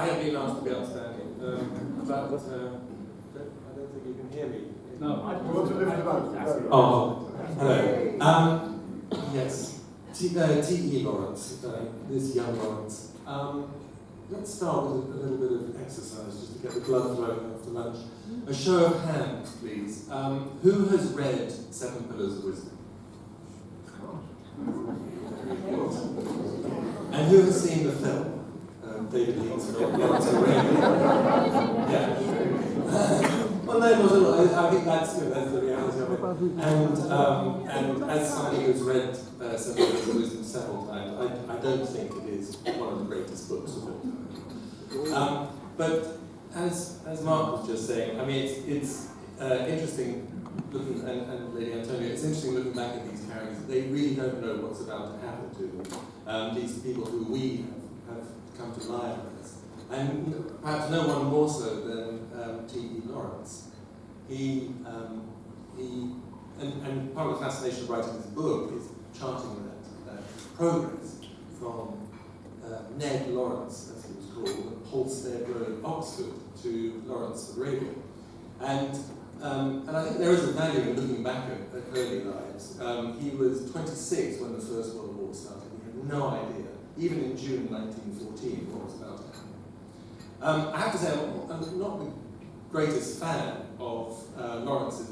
I have been asked to be outstanding, but I don't think you can hear me. No, I want to lift it up. Oh, hello. Yes, T.E. Lawrence, this young Lawrence. Let's start with a little bit of exercise, just to get the blood flowing after lunch. A show of hands, please. Who has read Seven Pillars of Wisdom? And who has seen the film? David Lean's film, Lawrence of Arabia. Yeah. Well, no, not at all. I think that's the reality of it. And as somebody who's read Seven Pillars of Wisdom several times, I don't think it is one of the greatest books of all time. But as Mark was just saying, I mean, it's interesting looking, and Lady Antonia, it's interesting looking back at these characters. They really don't know what's about to happen to them. These people who we have come to life as. And perhaps no one more so than T.E. Lawrence. And part of the fascination of writing this book is charting that progress from Ned Lawrence, as he was called, at Polstead Road, Oxford, to Lawrence of Arabia. And I think there is a value in looking back at early lives. He was 26 when the First World War started. He had no idea, even in June 1914, what was about to happen. I have to say, I'm not the greatest fan of Lawrence's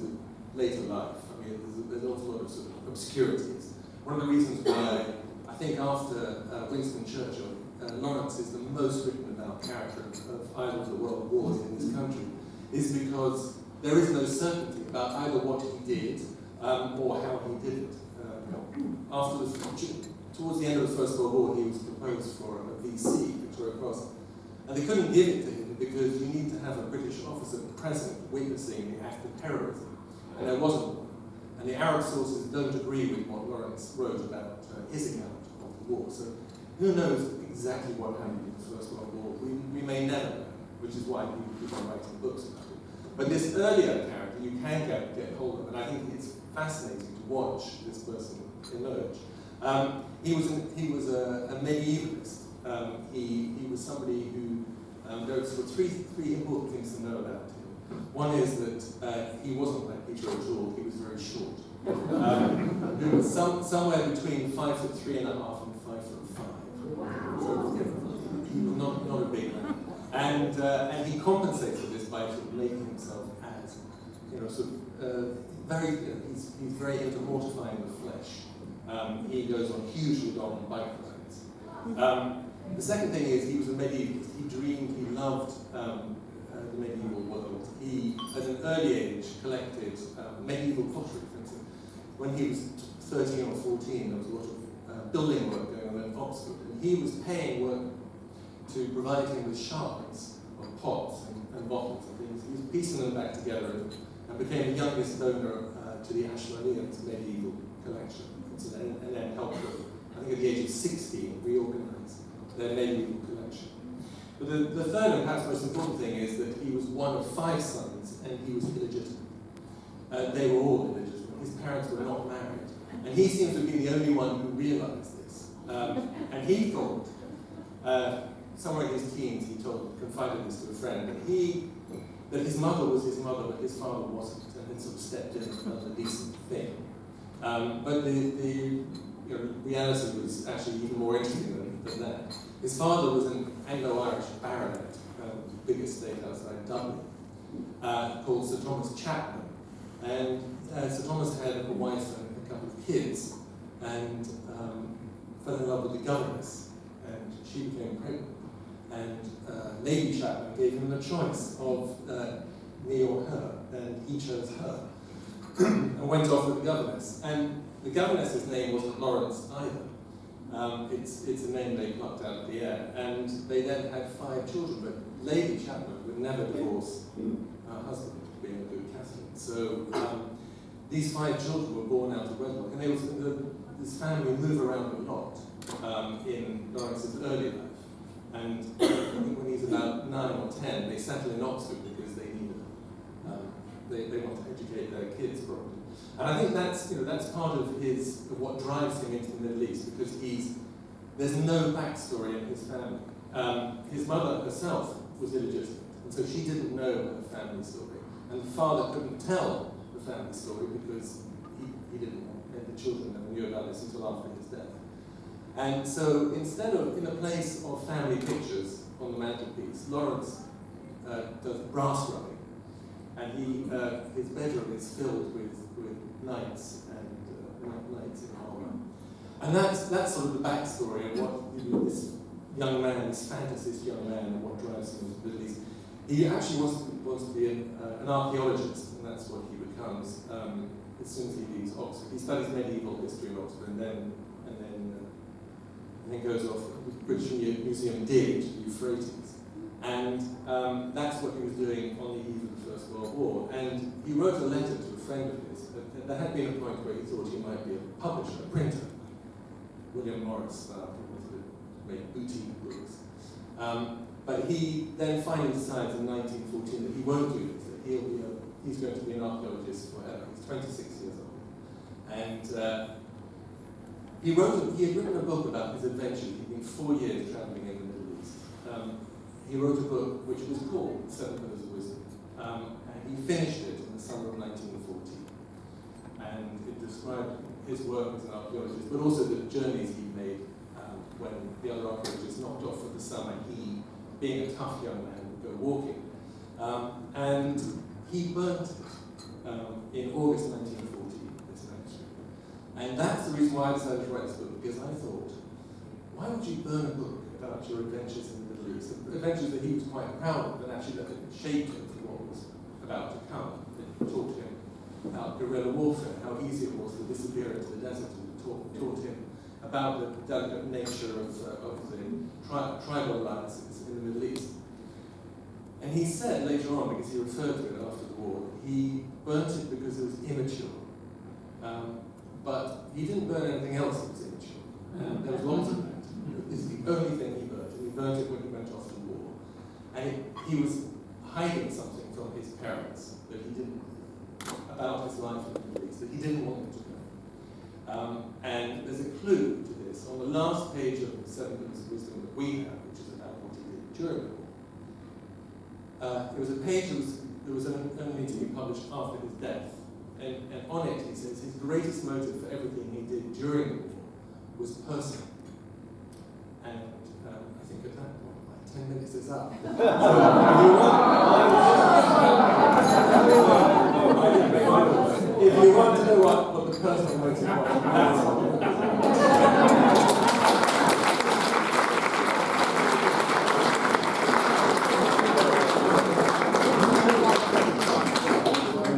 later life. I mean, there's an awful lot of sort of obscurities. One of the reasons why I think after Winston Churchill, Lawrence is the most written about character of either of the world wars in this country, is because there is no certainty about either what he did or how he did it. Towards the end of the First World War, he was proposed for a VC, Victoria Cross, and they couldn't give it to him because you need to have a British officer present witnessing the act of terrorism, and there wasn't one. And the Arab sources don't agree with what Lawrence wrote about his account of the war. So who knows exactly what happened in the First World War? We may never know, which is why people are writing books about it. But this earlier character you can get hold of, and I think it's fascinating to watch this person emerge. He was a medievalist. He was somebody who there were sort of three important things to know about him. One is that he wasn't like Peter O'Toole, he was very short. He was somewhere between 5'3.5" and 5'5". So, he was not a big man. And he compensates for this by sort of making himself as, sort of he's very into mortifying the flesh. He goes on hugely long bike rides. The second thing is he was a medievalist. He loved the medieval world. He, at an early age, collected medieval pottery, for instance. When he was 13 or 14, there was a lot of building work going on in Oxford, and he was paying work to provide him with shards of pots and bottles and things. He was piecing them back together and became the youngest donor to the Ashmoleans medieval collection, and then helped them, I think at the age of 16, reorganize their medieval collection. But the third and perhaps most important thing is that he was one of 5 sons and he was illegitimate. They were all illegitimate. His parents were not married. And he seems to be the only one who realized this. And he thought, somewhere in his teens, he confided this to a friend, that his mother was his mother, but his father wasn't, and then sort of stepped in and done a decent thing. But the reality was actually even more interesting than that. His father was an Anglo-Irish baronet, big estate outside Dublin, called Sir Thomas Chapman. And Sir Thomas had a wife and a couple of kids, and fell in love with the governess, and she became pregnant. And Lady Chapman gave him the choice of me or her, and he chose her, and went off with the governess. And the governess's name wasn't Lawrence either. It's a name they plucked out of the air. And they then had 5 children, but Lady Chapman would never divorce her husband, being a good Catholic. So these 5 children were born out of wedlock, and this family moved around a lot in Lawrence's early life. And I think when he's about 9 or 10, they settle in Oxford because they need they want to educate their kids properly. And I think that's part of what drives him into the Middle East, because there's no backstory in his family. his mother herself was illegitimate, and so she didn't know her family story. And the father couldn't tell the family story because he didn't want the children never knew about this until after his death. And so instead of, in the place of family pictures on the mantelpiece, Lawrence does brass rubbing, and his bedroom is filled with knights and knights in armor. And that's sort of the backstory of what this young man, this fantasist young man, and what drives him to the Middle East. He actually wants to be an archaeologist, and that's what he becomes as soon as he leaves Oxford. He studies medieval history in Oxford, and then goes off to the British Museum dig to the Euphrates. And that's what he was doing on the eve of the First World War. And he wrote a letter to a friend of his. There had been a point where he thought he might be a publisher, a printer. William Morris wanted to make boutique books. But he then finally decides in 1914 that he won't do this, that he's going to be an archaeologist forever. He's 26 years old. And he had written a book about his adventure. He'd been 4 years traveling in the Middle East. He wrote a book which was called Seven Pillars of Wisdom. And he finished it in the summer of 1914. And it described his work as an archaeologist, but also the journeys he made when the other archaeologists knocked off for the summer. He, being a tough young man, would go walking. And he burnt it in August 1914, this manuscript. And that's the reason why I decided to write this book, because I thought, why would you burn a book about your adventures in the Middle East? Adventures that he was quite proud of, and actually that had shaped him for what was about to come. It taught him about guerrilla warfare, how easy it was to disappear into the desert, and taught him about the delicate nature of the tribal alliances in the Middle East. And he said later on, because he referred to it after the war, he burnt it because it was immature. But he didn't burn anything else that was immature. There was lots of that. This is the only thing he burnt, and he burnt it when he went off to war. And he was hiding something from his parents that he didn't, about his life in the Middle East, that he didn't want them to know. And there's a clue to this on the last page of the Seven Pillars of Wisdom that we have, which is about what he did during the war. It was a page that was only to be published after his death. And on it, he says, his greatest motive for everything he did during the war was personal. And I think at that point, like 10 minutes is up. If you want to know what the personal motive was,